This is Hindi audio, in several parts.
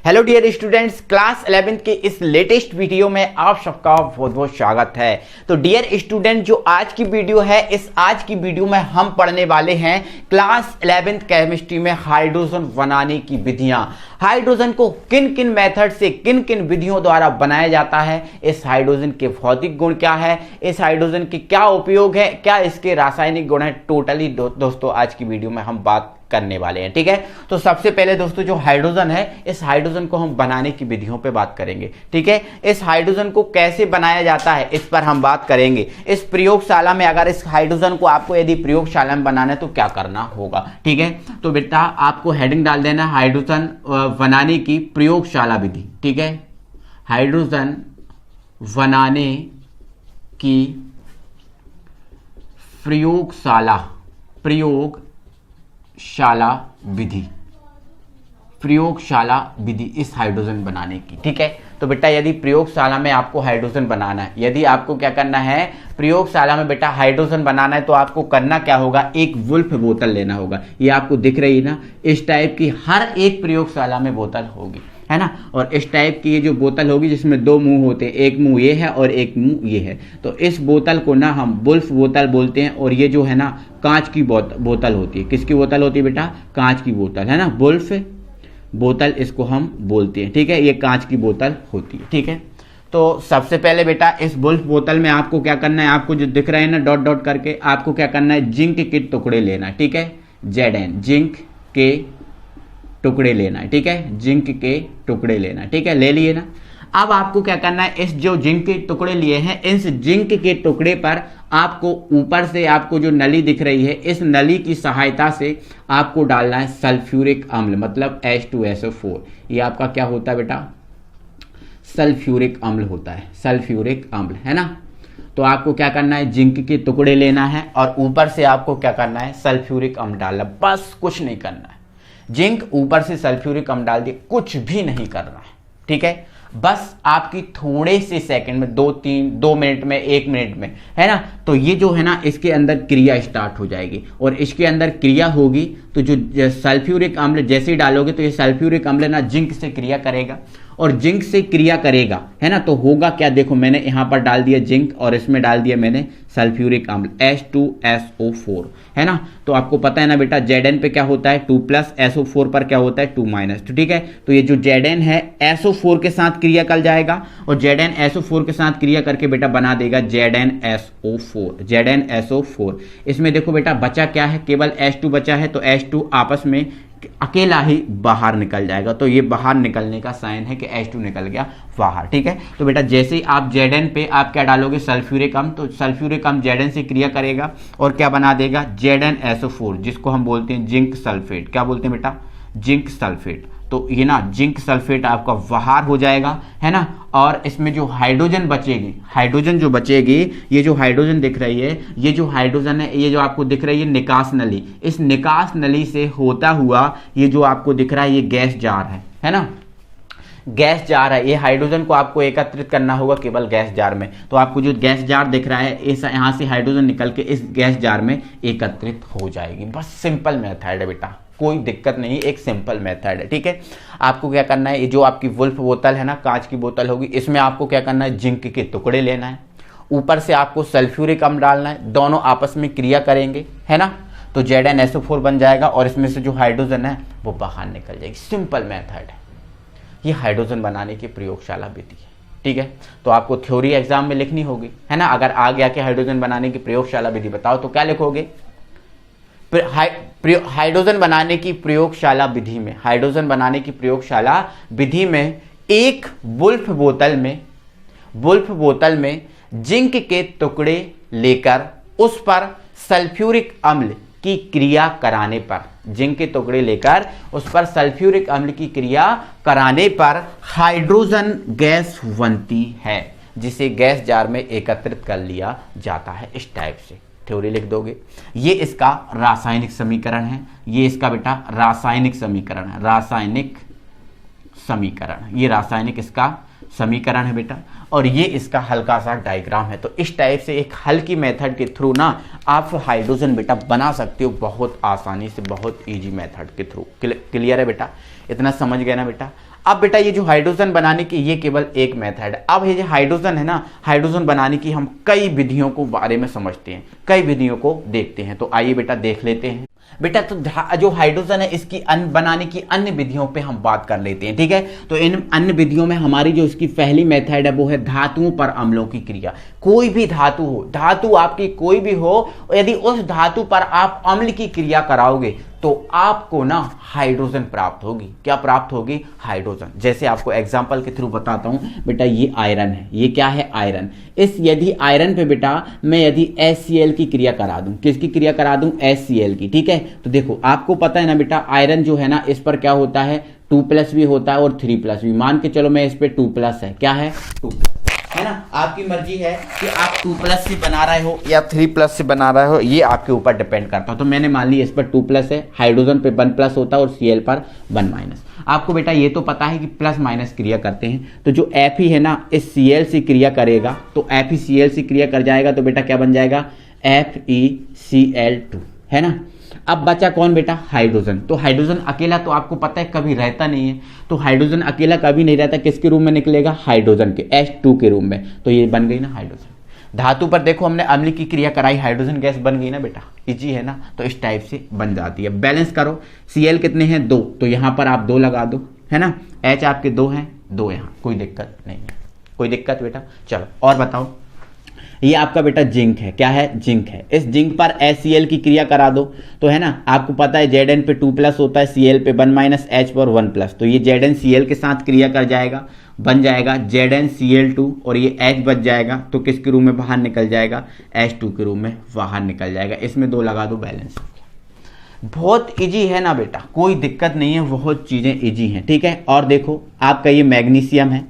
Hello dear students, class 11th के इस लेटेस्ट वीडियो में आप सबका बहुत बहुत स्वागत है। तो डियर स्टूडेंट, जो आज की वीडियो है, इस आज की वीडियो में हम पढ़ने वाले हैं क्लास 11th केमिस्ट्री में हाइड्रोजन बनाने की विधियां। हाइड्रोजन को किन किन मेथड से, किन किन विधियों द्वारा बनाया जाता है, इस हाइड्रोजन के भौतिक गुण क्या है, इस हाइड्रोजन के क्या उपयोग है, क्या इसके रासायनिक गुण है, टोटली दोस्तों आज की वीडियो में हम बात करने वाले हैं। ठीक है, तो सबसे पहले दोस्तों जो हाइड्रोजन है, इस हाइड्रोजन को हम बनाने की विधियों पे बात करेंगे। ठीक है, इस हाइड्रोजन को कैसे बनाया जाता है इस पर हम बात करेंगे। इस प्रयोगशाला में अगर इस हाइड्रोजन को आपको यदि प्रयोगशाला में बनाना है तो क्या करना होगा। ठीक है, तो बेटा आपको हेडिंग डाल देना हाइड्रोजन बनाने की प्रयोगशाला विधि। ठीक है, हाइड्रोजन बनाने की प्रयोगशाला विधि, प्रयोगशाला विधि इस हाइड्रोजन बनाने की। ठीक है, तो बेटा यदि प्रयोगशाला में आपको हाइड्रोजन बनाना है, यदि आपको क्या करना है, प्रयोगशाला में बेटा हाइड्रोजन बनाना है, तो आपको करना क्या होगा, एक वुल्फ बोतल लेना होगा। ये आपको दिख रही है ना, इस टाइप की हर एक प्रयोगशाला में बोतल होगी, है ना। और इस टाइप की ये जो बोतल होगी जिसमें दो मुंह होते हैं, एक मुंह ये है और एक मुंह ये है। तो इस बोतल को ना हम वुल्फ बोतल बोलते हैं। और ये जो है ना कांच की बोतल होती है। किसकी बोतल होती है बेटा, कांच की बोतल, है ना, वुल्फ बोतल इसको हम बोलते हैं। ठीक है, ये कांच की बोतल होती है। ठीक है, तो सबसे पहले बेटा इस वुल्फ बोतल में आपको क्या करना है, आपको जो दिख रहा है ना डॉट डॉट करके, आपको क्या करना है, जिंक के टुकड़े लेना है। ठीक है, Zn जिंक के टुकड़े लेना है। ठीक है, जिंक के टुकड़े लेना है। ठीक है, ले लिए ना। अब आपको क्या करना है, इस जो जिंक के टुकड़े लिए हैं, इस जिंक के टुकड़े पर आपको ऊपर से आपको जो नली दिख रही है, इस नली की सहायता से आपको डालना है सल्फ्यूरिक अम्ल, मतलब H2SO4। ये आपका क्या होता है बेटा, सल्फ्यूरिक अम्ल होता है, सल्फ्यूरिक अम्ल, है ना। तो आपको क्या करना है, जिंक के टुकड़े लेना है और ऊपर से आपको क्या करना है, सल्फ्यूरिक अम्ल डालना, बस कुछ नहीं करना है। जिंक ऊपर से सल्फ्यूरिक अम्ल डाल दिए, कुछ भी नहीं करना है। ठीक है, बस आपकी थोड़े से सेकंड में, 2 मिनट में, 1 मिनट में, है ना। तो ये जो है ना इसके अंदर क्रिया स्टार्ट हो जाएगी और इसके अंदर क्रिया होगी तो जो सल्फ्यूरिक अम्ल जैसे ही डालोगे तो ये सल्फ्यूरिक अम्ल ना जिंक से क्रिया करेगा और जिंक से क्रिया करेगा, है ना। तो होगा क्या, देखो मैंने यहां पर डाल दिया जिंक और इसमें डाल दिया मैंने सल्फ्यूरिक अम्ल H2SO4, है ना। तो आपको पता है ना बेटा Zn पे क्या होता है 2+, SO4 पर क्या होता है 2-। तो ठीक है, तो ये जो Zn है SO4 के साथ क्रिया कर जाएगा और Zn SO4 के साथ क्रिया करके बेटा बना देगा ZnSO4। इसमें देखो बेटा बचा क्या है, केवल H2 बचा है। तो H2 आपस में अकेला ही बाहर निकल जाएगा। तो ये बाहर निकलने का साइन है कि H2 निकल गया बाहर। ठीक है, तो बेटा जैसे ही आप Zn पे आप क्या डालोगे, सल्फ्यूरिक अम्ल, तो सल्फ्यूरिक अम्ल Zn से क्रिया करेगा और क्या बना देगा, ZnSO4, जिसको हम बोलते हैं जिंक सल्फेट। क्या बोलते हैं बेटा, जिंक सल्फेट। तो ये ना जिंक सल्फेट आपका बाहर हो जाएगा, है ना। और इसमें जो हाइड्रोजन बचेगी, हाइड्रोजन जो बचेगी, ये जो हाइड्रोजन दिख रही है, ये जो हाइड्रोजन है, ये जो आपको दिख रही है निकास नली, इस निकास नली से होता हुआ ये जो आपको दिख रहा है ये गैस जार है ना, गैस जार है। ये हाइड्रोजन को आपको एकत्रित करना होगा केवल गैस जार में। तो आपको जो गैस जार दिख रहा है, इस यहाँ से हाइड्रोजन निकल के इस गैस जार में एकत्रित हो जाएगी। बस सिंपल मेथड है बेटा, कोई दिक्कत नहीं, एक सिंपल मेथड है। ठीक है, आपको क्या करना है, ये जो आपकी वुल्फ बोतल है ना, कांच की बोतल होगी, इसमें आपको क्या करना है, जिंक के टुकड़े लेना है, ऊपर से आपको सल्फ्यूरिक अम्ल डालना है, दोनों आपस में क्रिया करेंगे, है ना। तो ZnSO4 बन जाएगा और इसमें से जो हाइड्रोजन है वो बाहर निकल जाएगी। सिंपल मेथड है, ये हाइड्रोजन बनाने की प्रयोगशाला विधि है। ठीक है, तो आपको थ्योरी एग्जाम में लिखनी होगी, है ना। अगर आ गया कि हाइड्रोजन बनाने की प्रयोगशाला विधि बताओ तो क्या लिखोगे, हाइड्रोजन बनाने की प्रयोगशाला विधि में, हाइड्रोजन बनाने की प्रयोगशाला विधि में एक वुल्फ बोतल में जिंक के टुकड़े लेकर उस पर सल्फ्यूरिक अम्ल की क्रिया कराने पर, जिंक के टुकड़े लेकर उस पर सल्फ्यूरिक अम्ल की क्रिया कराने पर हाइड्रोजन गैस बनती है, जिसे गैस जार में एकत्रित कर लिया जाता है। इस टाइप से थ्योरी लिख दोगे। ये इसका रासायनिक समीकरण है, ये इसका बेटा रासायनिक समीकरण है, रासायनिक समीकरण, ये रासायनिक इसका समीकरण है बेटा। और ये इसका हल्का सा डायग्राम है। तो इस टाइप से एक हल्की मेथड के थ्रू ना आप हाइड्रोजन बेटा बना सकते हो बहुत आसानी से, बहुत ईजी मेथड के थ्रू। क्लियर है बेटा, इतना समझ गए ना बेटा। अब बेटा ये जो हाइड्रोजन बनाने की ये केवल एक मेथड है। अब ये जो हाइड्रोजन है ना, हाइड्रोजन बनाने की हम कई विधियों को बारे में समझते हैं, कई विधियों को देखते हैं। तो आइए बेटा देख लेते हैं बेटा। तो जो हाइड्रोजन है इसकी बनाने की अन्य विधियों पे हम बात कर लेते हैं, ठीक है। तो इन अन्य विधियों में हमारी जो इसकी पहली मेथड है वो है धातुओं पर अम्लों की क्रिया। कोई भी धातु हो, धातु आपकी कोई भी हो, यदि उस धातु पर आप अम्ल की क्रिया कराओगे तो आपको ना हाइड्रोजन प्राप्त होगी। क्या प्राप्त होगी? हाइड्रोजन। जैसे आपको एग्जांपल के थ्रू बताता हूं बेटा, ये आयरन है, ये क्या है? आयरन। इस यदि आयरन पे बेटा मैं यदि HCl की क्रिया करा दूं, किसकी क्रिया करा दूं? HCl की, ठीक है। तो देखो आपको पता है ना बेटा, आयरन जो है ना इस पर क्या होता है? 2+ भी होता है और 3+ भी। मान के चलो मैं इस पे 2+ है, क्या है? 2+, है ना। आपकी मर्जी है कि आप 2+ से बना रहे हो या 3+ से बना रहे हो, ये आपके ऊपर डिपेंड करता है। तो मैंने मान लिया इस पर 2+ है, हाइड्रोजन पे 1+ होता है और Cl पर 1-। आपको बेटा ये तो पता है कि प्लस माइनस क्रिया करते हैं। तो जो Fe है ना इस Cl से क्रिया करेगा, तो FeCl से क्रिया कर जाएगा तो बेटा क्या बन जाएगा? FeCl2, है ना। अब बचा कौन बेटा? हाइड्रोजन। तो हाइड्रोजन अकेला तो आपको पता है कभी रहता नहीं है, तो हाइड्रोजन अकेला कभी नहीं रहता। किसके रूप में निकलेगा? हाइड्रोजन के, H2 के रूप में। तो ये बन गई ना हाइड्रोजन। धातु पर देखो हमने अम्ल की क्रिया कराई, हाइड्रोजन गैस बन गई ना बेटा, इजी है ना। तो इस टाइप से बन जाती है। बैलेंस करो, Cl कितने हैं? 2, तो यहां पर आप 2 लगा दो, है ना। H आपके 2 हैं, 2 यहां, कोई दिक्कत नहीं है, कोई दिक्कत बेटा। चलो और बताओ, ये आपका बेटा जिंक है, क्या है? जिंक है। इस जिंक पर HCl की क्रिया करा दो, तो है ना आपको पता है Zn पे 2+ होता है, Cl पे 1- H पर 1+। तो ये ZnCl के साथ क्रिया कर जाएगा, बन जाएगा ZnCl2 और ये H बच जाएगा, तो किसके रूप में बाहर निकल जाएगा? H2 के रूप में बाहर निकल जाएगा। इसमें 2 लगा दो, बैलेंस। बहुत इजी है ना बेटा, कोई दिक्कत नहीं है, बहुत चीजें इजी हैं, ठीक है। और देखो आपका ये मैग्नीशियम है,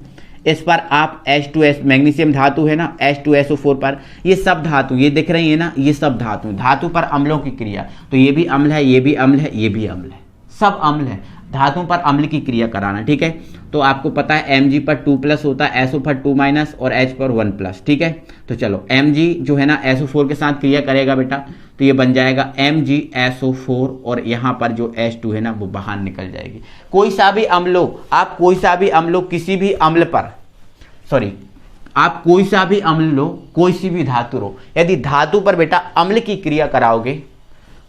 इस पर आप H2S, मैग्नीशियम धातु है ना, H2SO4 पर ये सब धातु ये दिख रही है ना, ये सब धातु, धातु पर अम्लों की क्रिया। तो ये भी अम्ल है, ये भी अम्ल है, ये भी अम्ल है, सब अम्ल है। धातुओं पर अम्ल की क्रिया कराना, ठीक है। तो आपको पता है Mg पर 2+ होता है, SO पर 2- और H पर 1+, ठीक है। तो चलो Mg जो है ना SO4 के साथ क्रिया करेगा बेटा, तो ये बन जाएगा MgSO4 और यहाँ पर जो H2 है ना वो बाहर निकल जाएगी। कोई सा भी अम्ल, आप कोई सा भी अम्ल किसी भी अम्ल पर, सॉरी आप कोई सा भी अम्ल लो, कोई सी भी धातु लो, यदि धातु पर बेटा अम्ल की क्रिया कराओगे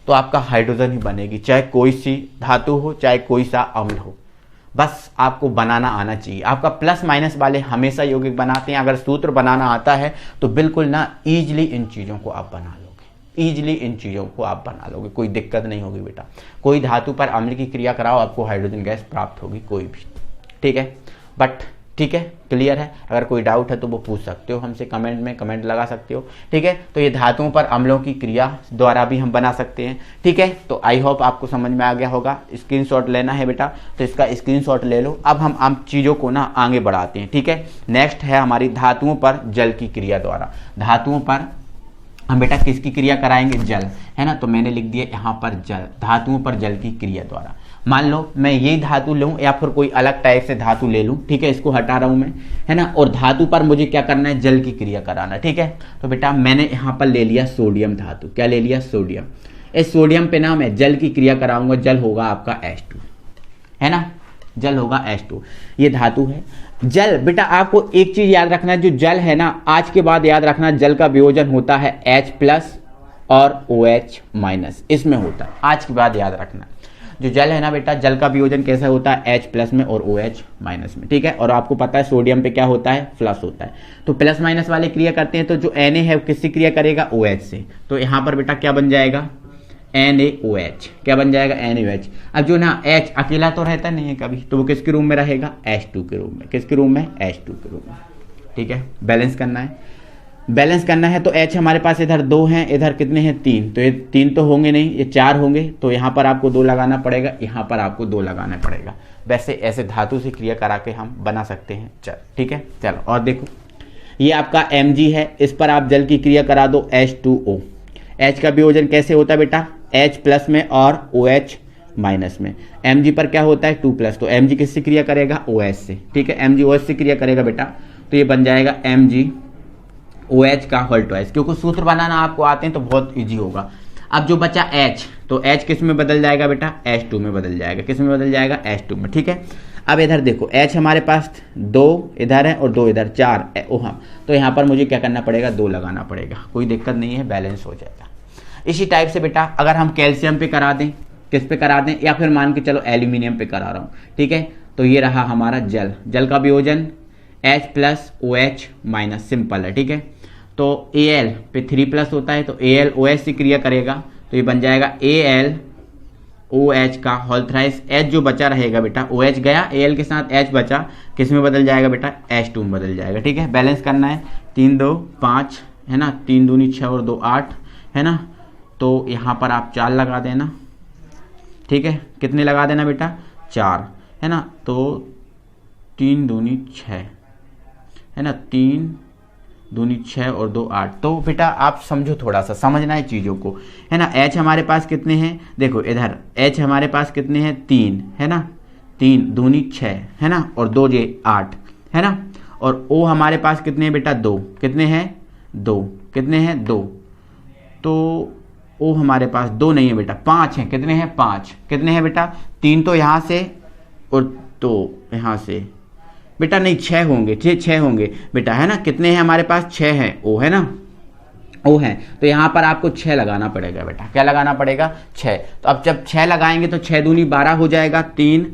तो आपका हाइड्रोजन ही बनेगी, चाहे कोई सी धातु हो, चाहे कोई सा अम्ल हो। बस आपको बनाना आना चाहिए। आपका प्लस माइनस वाले हमेशा यौगिक बनाते हैं, अगर सूत्र बनाना आता है तो बिल्कुल ना ईजिली इन चीज़ों को आप बना लोगे, ईजिली इन चीज़ों को आप बना लोगे, कोई दिक्कत नहीं होगी बेटा। कोई धातु पर अम्ल की क्रिया कराओ, आपको हाइड्रोजन गैस प्राप्त होगी, कोई भी, ठीक है। बट ठीक है, क्लियर है। अगर कोई डाउट है तो वो पूछ सकते हो हमसे, कमेंट में कमेंट लगा सकते हो, ठीक है। तो ये धातुओं पर अम्लों की क्रिया द्वारा भी हम बना सकते हैं, ठीक है। तो आई होप आपको समझ में आ गया होगा। स्क्रीनशॉट लेना है बेटा तो इसका स्क्रीनशॉट ले लो। अब हम चीज़ों को ना आगे बढ़ाते हैं, ठीक है। नेक्स्ट है हमारी धातुओं पर जल की क्रिया द्वारा। धातुओं पर हम बेटा किसकी क्रिया कराएंगे? जल, है ना। तो मैंने लिख दिया यहाँ पर जल, धातुओं पर जल की क्रिया द्वारा। मान लो मैं ये धातु लूँ या फिर कोई अलग टाइप से धातु ले लूँ, ठीक है, इसको हटा रहा हूँ मैं, है ना। और धातु पर मुझे क्या करना है? जल की क्रिया कराना, ठीक है। तो बेटा मैंने यहाँ पर ले लिया सोडियम धातु, क्या ले लिया? सोडियम। इस सोडियम पे ना मैं जल की क्रिया कराऊंगा, जल होगा आपका H2, है ना, जल होगा H2। ये धातु है जल। बेटा आपको एक चीज याद रखना है, जो जल है ना, आज के बाद याद रखना, जल का वियोजन होता है H+ और OH-, इसमें होता है, आज के बाद याद रखना। जो जल है ना बेटा, जल का वियोजन कैसा होता है? H+ में और OH- में, ठीक है। और आपको पता है सोडियम पे क्या होता है? प्लस होता है। तो प्लस माइनस वाले क्रिया करते हैं, तो जो Na है किससे क्रिया करेगा? OH से। तो यहाँ पर बेटा क्या बन जाएगा? NaOH। क्या बन जाएगा? NaOH। अब जो ना H अकेला तो रहता नहीं है कभी, तो वो किसके रूप में रहेगा? H2 के रूप में। किसके रूप में? H2 के रूप में, ठीक है। बैलेंस करना है, बैलेंस करना है। तो H हमारे पास इधर 2 हैं, इधर कितने हैं? 3। तो ये 3 तो होंगे नहीं, ये 4 होंगे, तो यहाँ पर आपको 2 लगाना पड़ेगा, यहाँ पर आपको 2 लगाना पड़ेगा। वैसे ऐसे धातु से क्रिया करा के हम बना सकते हैं, चल ठीक है। चलो और देखो, ये आपका Mg है, इस पर आप जल की क्रिया करा दो, H2O। H का वियोजन कैसे होता है बेटा? H+ में और OH- में। Mg पर क्या होता है? 2+, तो Mg किससे क्रिया करेगा? OH से, ठीक है। Mg OH से क्रिया करेगा बेटा, तो ये बन जाएगा MgOH का होल ट्वाइस। क्योंकि सूत्र बनाना आपको आते हैं तो बहुत ईजी होगा। अब जो बचा H, तो H किस में बदल जाएगा बेटा, H2 में बदल जाएगा। किस में बदल जाएगा, H2 में, ठीक है। अब इधर देखो H हमारे पास 2 इधर है और 2 इधर, 4 ओहम, तो यहाँ पर मुझे क्या करना पड़ेगा, 2 लगाना पड़ेगा। कोई दिक्कत नहीं है, बैलेंस हो जाएगा। इसी टाइप से बेटा अगर हम कैल्शियम पे करा दें, किस पे करा दें, या फिर मान के चलो एल्यूमिनियम पे करा रहा हूँ, ठीक है। तो ये रहा हमारा जल, जल का वियोजन H+OH- सिंपल है, ठीक है। तो Al पे 3+ होता है, तो AlOH से क्रिया करेगा, तो ये बन जाएगा AlOH का होल थ्राइस। H जो बचा रहेगा बेटा, OH गया, Al के साथ H बचा, किस में बदल जाएगा बेटा, H2 में बदल जाएगा, ठीक है। बैलेंस करना है, 3 2 5 है ना, 3 दूनी 6 और 2 8 है ना। तो यहाँ पर आप 4 लगा देना, ठीक है। कितने लगा देना बेटा, 4 है ना। तो 3 दूनी 6 है ना, 3 दूनी 6 और 2 8। तो बेटा आप समझो, थोड़ा सा समझना है चीज़ों को, है ना। H हमारे पास कितने हैं, देखो इधर H हमारे पास कितने हैं, 3 है ना, 3 दूनी 6 है ना, और 2 ये 8 है ना। और O हमारे पास कितने हैं बेटा, 2, कितने हैं, 2, कितने हैं, 2। तो O हमारे पास 2 नहीं है बेटा, 5 हैं, कितने हैं, 5, कितने हैं बेटा, 3 तो यहाँ से और 2 यहाँ से बेटा, नहीं 6 होंगे, 6 होंगे बेटा, है ना। कितने हैं हमारे पास, 6 हैं, O है ना, O है। तो यहाँ पर आपको 6 लगाना पड़ेगा बेटा, क्या लगाना पड़ेगा, 6। तो अब जब 6 लगाएंगे तो 6 दूनी 12 हो जाएगा, 3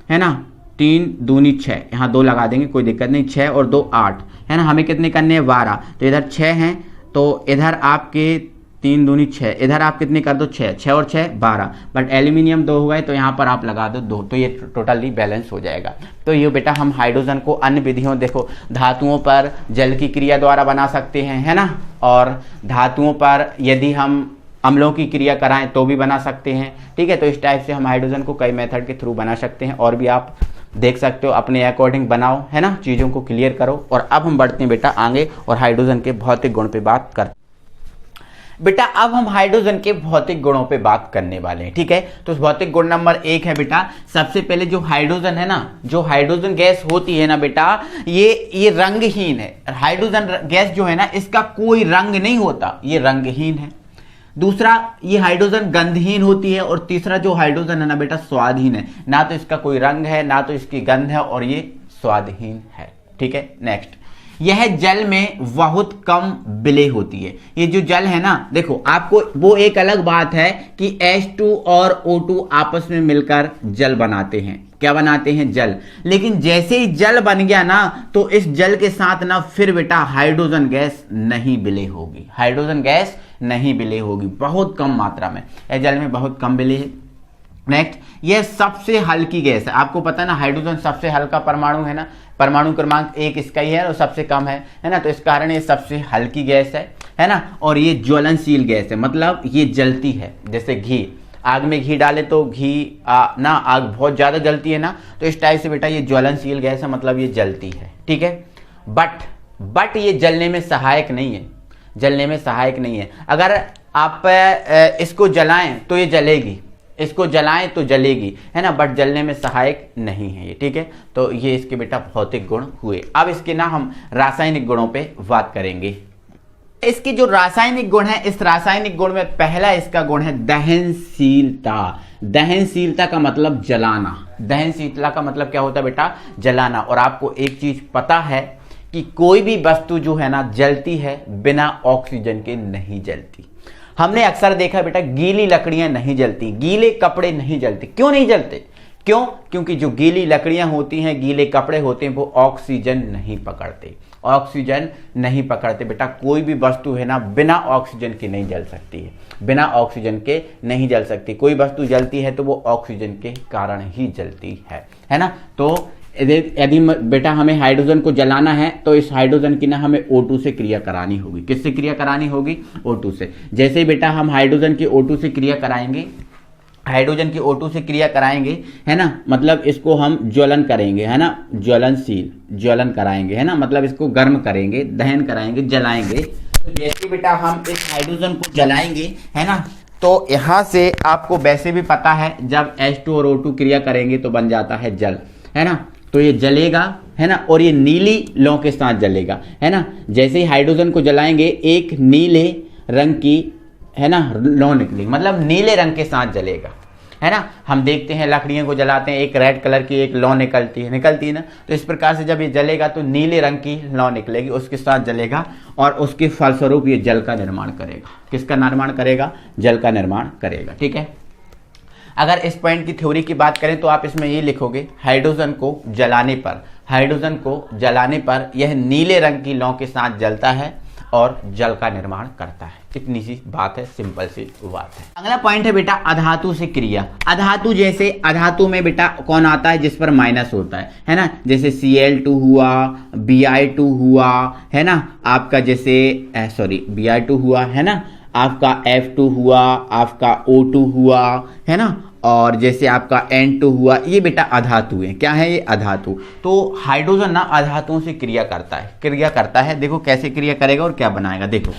है ना, 3 दूनी 6, यहाँ 2 लगा देंगे, कोई दिक्कत नहीं, 6 और 2 8 है ना। हमें कितने करने हैं, 12। तो इधर 6 हैं, तो इधर आपके 3 दूनी 6, इधर आप कितने कर दो, 6, 6 और 6 12, बट एल्यूमिनियम 2 हो गए, तो यहाँ पर आप लगा दो 2, तो ये टोटली बैलेंस हो जाएगा। तो ये बेटा हम हाइड्रोजन को अन्य विधियों, देखो धातुओं पर जल की क्रिया द्वारा बना सकते हैं, है ना, और धातुओं पर यदि हम अम्लों की क्रिया कराएं तो भी बना सकते हैं, ठीक है। तो इस टाइप से हम हाइड्रोजन को कई मेथड के थ्रू बना सकते हैं, और भी आप देख सकते हो, अपने अकॉर्डिंग बनाओ, है ना, चीज़ों को क्लियर करो। और अब हम बढ़ते हैं बेटा आगे और हाइड्रोजन के भौतिक गुण पे बात करते हैं। बेटा अब हम हाइड्रोजन के भौतिक गुणों पे बात करने वाले हैं, ठीक है। तो भौतिक गुण नंबर 1 है बेटा, सबसे पहले जो हाइड्रोजन है ना, जो हाइड्रोजन गैस होती है ना बेटा, ये रंगहीन है। हाइड्रोजन गैस जो है ना, इसका कोई रंग नहीं होता, ये रंगहीन है। दूसरा, ये हाइड्रोजन गंधहीन होती है। और तीसरा जो हाइड्रोजन है ना बेटा, स्वादहीन है, ना तो इसका कोई रंग है, ना तो इसकी गंध है, और ये स्वादहीन है, ठीक है। नेक्स्ट, यह जल में बहुत कम विलेय होती है। ये जो जल है ना, देखो आपको वो एक अलग बात है कि H2 और O2 आपस में मिलकर जल बनाते हैं, क्या बनाते हैं, जल। लेकिन जैसे ही जल बन गया ना, तो इस जल के साथ ना फिर बेटा हाइड्रोजन गैस नहीं विलेय होगी, हाइड्रोजन गैस नहीं विलेय होगी, बहुत कम मात्रा में, यह जल में बहुत कम विलेय है। नेक्स्ट, यह सबसे हल्की गैस है। आपको पता है ना, हाइड्रोजन सबसे हल्का परमाणु है ना, परमाणु क्रमांक 1 इसका ही है और सबसे कम है ना। तो इस कारण ये सबसे हल्की गैस है ना। और ये ज्वलनशील गैस है, मतलब ये जलती है। जैसे घी, आग में घी डाले तो घी ना आग बहुत ज्यादा जलती है ना, तो इस टाइप से बेटा ये ज्वलनशील गैस है, मतलब ये जलती है, ठीक है। बट ये जलने में सहायक नहीं है, जलने में सहायक नहीं है। अगर आप इसको जलाएं तो ये जलेगी, इसको जलाएं तो जलेगी, है ना, बट जलने में सहायक नहीं है ये, ठीक है। तो ये इसके बेटा भौतिक गुण हुए। अब इसके ना हम रासायनिक गुणों पे बात करेंगे। इसके जो रासायनिक गुण है, इस रासायनिक गुण में पहला इसका गुण है दहनशीलता। दहनशीलता का मतलब जलाना, दहनशीलता का मतलब क्या होता है बेटा, जलाना। और आपको एक चीज पता है कि कोई भी वस्तु जो है ना जलती है बिना ऑक्सीजन के नहीं जलती। हमने अक्सर देखा बेटा, गीली लकड़ियां नहीं जलती, गीले कपड़े नहीं जलते। क्यों नहीं जलते, क्यों, क्योंकि जो गीली लकड़ियां होती हैं, गीले कपड़े होते हैं, वो ऑक्सीजन नहीं पकड़ते, ऑक्सीजन नहीं पकड़ते बेटा। कोई भी वस्तु है ना बिना ऑक्सीजन के नहीं जल सकती है, बिना ऑक्सीजन के नहीं जल सकती। कोई वस्तु जलती है तो वो ऑक्सीजन के कारण ही जलती है ना। तो यदि बेटा हमें हाइड्रोजन को जलाना है तो इस हाइड्रोजन की ना हमें O2 से क्रिया करानी होगी। किससे क्रिया करानी होगी, O2 से। जैसे ही बेटा हम हाइड्रोजन की O2 से क्रिया कराएंगे, हाइड्रोजन की O2 से क्रिया कराएंगे, है ना, मतलब इसको हम ज्वलन करेंगे, है ना, ज्वलनशील ज्वलन कराएंगे, है ना, मतलब इसको गर्म करेंगे, दहन कराएंगे, जलाएंगे। तो जैसे बेटा हम इस हाइड्रोजन को जलाएंगे, है ना, तो यहां से आपको वैसे भी पता है जब H2 और O2 क्रिया करेंगे तो बन जाता है जल, है ना। तो ये जलेगा, है ना, और ये नीली लौ के साथ जलेगा, है ना। जैसे ही हाइड्रोजन को जलाएंगे एक नीले रंग की, है ना, लौ निकलेगी, मतलब नीले रंग के साथ जलेगा, है ना। हम देखते हैं लकड़ियों को जलाते हैं, एक रेड कलर की एक लौ निकलती है ना। तो इस प्रकार से जब ये जलेगा तो नीले रंग की लौ निकलेगी, उसके साथ जलेगा और उसके फलस्वरूप ये जल का निर्माण करेगा। किसका निर्माण करेगा? जल का निर्माण करेगा, ठीक है। अगर इस पॉइंट की थ्योरी की बात करें तो आप इसमें ये लिखोगे, हाइड्रोजन को जलाने पर यह नीले रंग की लौ के साथ जलता है और जल का निर्माण करता है। इतनी सी बात है, सिंपल सी बात है। अगला पॉइंट है बेटा अधातु से क्रिया। अधातु, जैसे अधातु में बेटा कौन आता है? जिस पर माइनस होता है ना। जैसे Cl2 हुआ, Bi2 हुआ, है ना, आपका जैसे Bi2 हुआ, है ना, आपका F2 हुआ, आपका O2 हुआ, है ना, और जैसे आपका N2 हुआ, ये बेटा अधातु है। क्या है ये? अधातु। तो हाइड्रोजन ना अधातुओं से क्रिया करता है। देखो कैसे क्रिया करेगा और क्या बनाएगा, देखो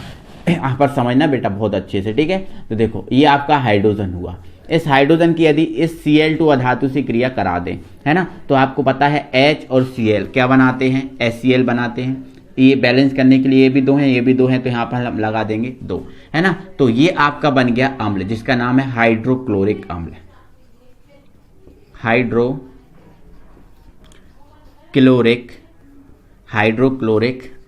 यहाँ पर समझना बेटा बहुत अच्छे से, ठीक है। तो देखो ये आपका हाइड्रोजन हुआ, इस हाइड्रोजन की यदि इस Cl2 अधातु से क्रिया करा दें, है ना, तो आपको पता है H और Cl क्या बनाते हैं? HCl बनाते हैं। ये बैलेंस करने के लिए ये भी दो हैं, ये भी दो हैं, तो यहाँ पर हम लगा देंगे 2, है ना। तो ये आपका बन गया अम्ल, जिसका नाम है हाइड्रोक्लोरिक अम्ल। हाइड्रोक्लोरिक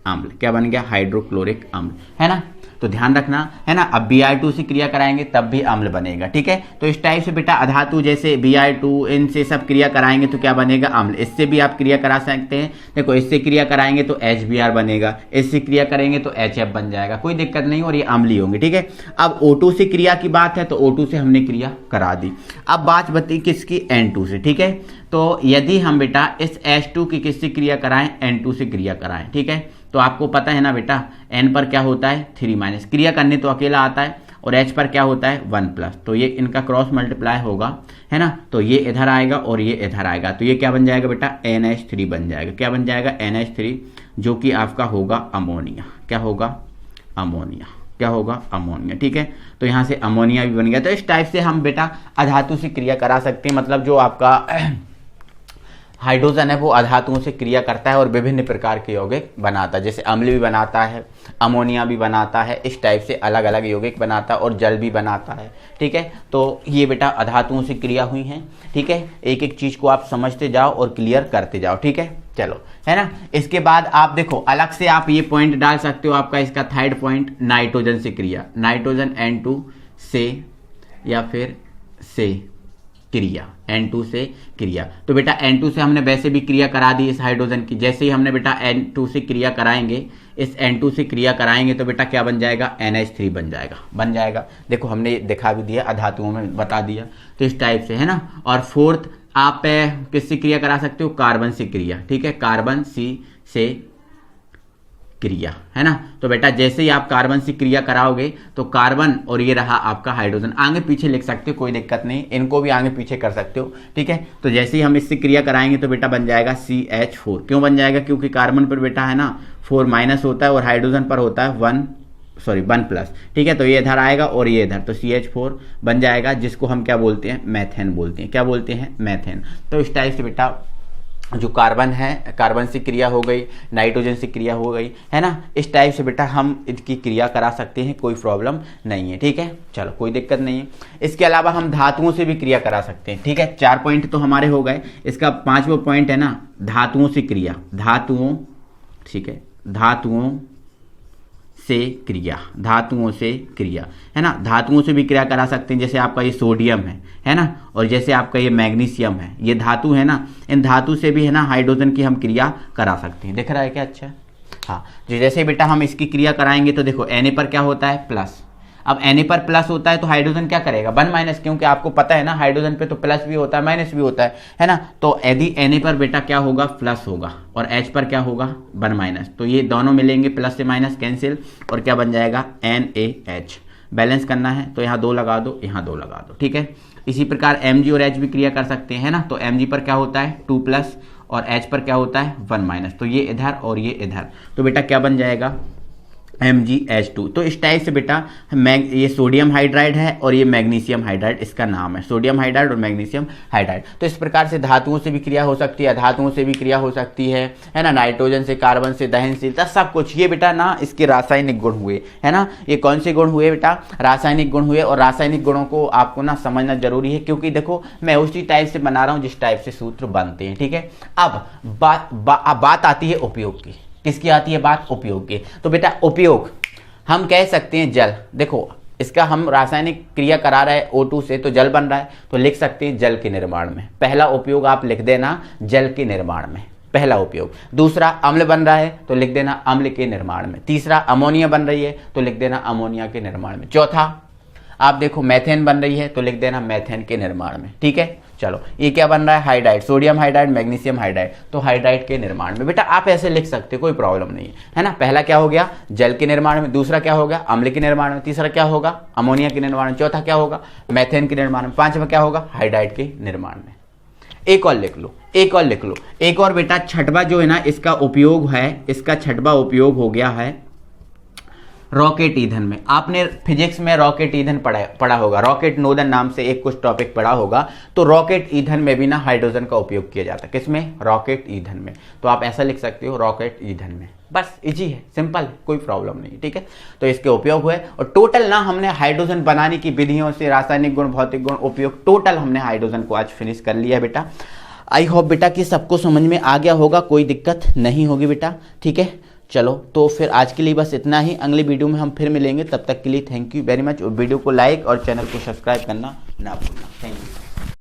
अम्ल क्या बन गया? हाइड्रोक्लोरिक अम्ल, है ना। तो ध्यान रखना, है ना। अब Bi2 से क्रिया कराएंगे तब भी अम्ल बनेगा, ठीक है। तो इस टाइप से बेटा अधातु जैसे Bi2 इनसे सब क्रिया कराएंगे तो क्या बनेगा? अम्ल। इससे भी आप क्रिया करा सकते हैं। देखो इससे क्रिया कराएंगे तो HBr बनेगा, इससे क्रिया करेंगे तो HF बन जाएगा, कोई दिक्कत नहीं, और ये अम्ल ही होंगे, ठीक है। अब O2 से क्रिया की बात है तो O2 से हमने क्रिया करा दी। अब बात बती किसकी? N2 से, ठीक है। तो यदि हम बेटा इस H2 की किससे क्रिया कराएं? N2 से क्रिया कराएं, ठीक है। तो आपको पता है ना बेटा N पर क्या होता है? 3 क्रिया करने तो अकेला आता है, और H पर क्या होता है? 1+। तो ये इनका क्रॉस मल्टीप्लाई होगा, है ना। तो ये इधर आएगा और ये इधर आएगा, तो ये क्या बन जाएगा बेटा? NH3 बन जाएगा। क्या बन जाएगा? NH3, जो कि आपका होगा अमोनिया। क्या होगा? अमोनिया। क्या होगा? अमोनिया, ठीक है। तो यहाँ से अमोनिया भी बन गया। तो इस टाइप से हम बेटा अधातु से क्रिया करा सकते हैं, मतलब जो आपका हाइड्रोजन है वो अधातुओं से क्रिया करता है और विभिन्न प्रकार के यौगिक बनाता है, जैसे अम्ल भी बनाता है, अमोनिया भी बनाता है, इस टाइप से अलग अलग यौगिक बनाता है और जल भी बनाता है, ठीक है। तो ये बेटा अधातुओं से क्रिया हुई हैं, ठीक है। एक एक चीज़ को आप समझते जाओ और क्लियर करते जाओ, ठीक है। चलो, है ना। इसके बाद आप देखो अलग से आप ये पॉइंट डाल सकते हो, आपका इसका थर्ड पॉइंट नाइट्रोजन से क्रिया, नाइट्रोजन N2 से या फिर से क्रिया, N2 से क्रिया। तो बेटा N2 से हमने वैसे भी क्रिया करा दी इस हाइड्रोजन की, जैसे ही हमने बेटा N2 से क्रिया कराएंगे, इस N2 से क्रिया कराएंगे तो बेटा क्या बन जाएगा? NH3 बन जाएगा। देखो हमने दिखा भी दिया, अधातुओं में बता दिया। तो इस टाइप से, है ना। और फोर्थ आप किससे क्रिया करा सकते हो? कार्बन से क्रिया, ठीक है। कार्बन से क्रिया, है ना। तो बेटा जैसे ही आप कार्बन से क्रिया कराओगे तो कार्बन और ये रहा आपका हाइड्रोजन, आगे पीछे लिख सकते हो, कोई दिक्कत नहीं, इनको भी आगे पीछे कर सकते हो, ठीक है। तो जैसे ही हम इससे क्रिया कराएंगे तो बेटा बन जाएगा CH4। क्यों बन जाएगा? क्योंकि कार्बन पर बेटा है ना 4- होता है और हाइड्रोजन पर होता है 1+, ठीक है। तो ये इधर आएगा और ये इधर, तो CH4 बन जाएगा, जिसको हम क्या बोलते हैं? मैथेन बोलते हैं। क्या बोलते हैं? मैथेन। तो इस टाइप से बेटा जो कार्बन है, कार्बन से क्रिया हो गई, नाइट्रोजन से क्रिया हो गई, है ना। इस टाइप से बेटा हम इसकी क्रिया करा सकते हैं, कोई प्रॉब्लम नहीं है, ठीक है। चलो कोई दिक्कत नहीं है। इसके अलावा हम धातुओं से भी क्रिया करा सकते हैं, ठीक है। 4 पॉइंट तो हमारे हो गए। इसका 5वां पॉइंट है ना धातुओं से क्रिया, धातुओं, ठीक है, धातुओं से क्रिया, है ना। धातुओं से भी क्रिया करा सकते हैं, जैसे आपका ये सोडियम है ना, और जैसे आपका ये मैग्नीशियम है, ये धातु है ना, इन धातु से भी है ना हाइड्रोजन की हम क्रिया करा सकते हैं। दिख रहा है क्या? अच्छा, हाँ। जैसे बेटा हम इसकी क्रिया कराएंगे तो देखो Na पर क्या होता है? प्लस। अब Na पर प्लस होता है तो हाइड्रोजन क्या करेगा? 1-, क्योंकि आपको पता है ना हाइड्रोजन पे तो प्लस भी होता है माइनस भी होता है ना। तो यदि Na पर बेटा क्या होगा? प्लस होगा, और H पर क्या होगा? 1-, तो ये दोनों मिलेंगे, प्लस से माइनस कैंसिल, और क्या बन जाएगा? NaH। बैलेंस करना है तो यहाँ 2 लगा दो, यहाँ 2 लगा दो, ठीक है। इसी प्रकार Mg और H भी क्रिया कर सकते हैं, है ना। तो Mg पर क्या होता है? 2+, और H पर क्या होता है? 1-, तो ये इधर और ये इधर, तो बेटा क्या बन जाएगा? MgH2। तो इस टाइप से बेटा ये सोडियम हाइड्राइड है और ये मैग्नीशियम हाइड्राइड इसका नाम है, सोडियम हाइड्राइड और मैग्नीशियम हाइड्राइड। तो इस प्रकार से धातुओं से भी क्रिया हो सकती है, धातुओं से भी क्रिया हो सकती है ना, नाइट्रोजन से, कार्बन से, दहनशीलता, सब कुछ। ये बेटा ना इसके रासायनिक गुण हुए, है ना, ये कौन से गुण हुए बेटा, रासायनिक गुण हुए। और रासायनिक गुणों को आपको ना समझना जरूरी है, क्योंकि देखो मैं उसी टाइप से बना रहा हूँ जिस टाइप से सूत्र बनते हैं, ठीक है। अब बात आती है उपयोग की। किसकी आती है बात? उपयोग की। तो बेटा उपयोग हम कह सकते हैं जल। देखो इसका हम रासायनिक क्रिया करा रहे हैं O2 से, तो जल बन रहा है, तो लिख सकते हैं जल के निर्माण में। पहला उपयोग आप लिख देना जल के निर्माण में, पहला उपयोग। दूसरा अम्ल बन रहा है तो लिख देना अम्ल के निर्माण में। तीसरा अमोनिया बन रही है तो लिख देना अमोनिया के निर्माण में। चौथा आप देखो मैथेन बन रही है तो लिख देना मैथेन के निर्माण में, ठीक है। चलो ये क्या बन रहा है? Hydride, sodium hydride, magnesium hydride, तो हाइड्राइड के निर्माण में। बेटा आप ऐसे लिख सकते हो, कोई प्रॉब्लम नहीं है ना। पहला क्या हो गया? जल के निर्माण में। दूसरा क्या होगा? अम्ल के निर्माण में। तीसरा क्या होगा? अमोनिया के निर्माण में। चौथा क्या होगा? मैथेन के निर्माण में। पांचवा क्या होगा? हाइड्राइड के निर्माण में। एक और लिख लो, एक और लिख लो, एक और बेटा छठवा जो है ना इसका उपयोग है, इसका छठवा उपयोग हो गया है रॉकेट ईंधन में। आपने फिजिक्स में रॉकेट ईंधन पढ़ा होगा, रॉकेट नोदन नाम से एक कुछ टॉपिक पढ़ा होगा। तो रॉकेट ईंधन में भी ना हाइड्रोजन का उपयोग किया जाता है। किसमें? रॉकेट ईंधन में। तो आप ऐसा लिख सकते हो रॉकेट ईंधन में। बस इजी है, सिंपल, कोई प्रॉब्लम नहीं, ठीक है। तो इसके उपयोग हुए और टोटल ना हमने हाइड्रोजन बनाने की विधियों से रासायनिक गुण, भौतिक गुण, उपयोग, टोटल हमने हाइड्रोजन को आज फिनिश कर लिया बेटा। आई होप बेटा कि सबको समझ में आ गया होगा, कोई दिक्कत नहीं होगी बेटा, ठीक है। चलो तो फिर आज के लिए बस इतना ही, अगली वीडियो में हम फिर मिलेंगे। तब तक के लिए थैंक यू वेरी मच। और वीडियो को लाइक और चैनल को सब्सक्राइब करना ना भूलना। Thank you.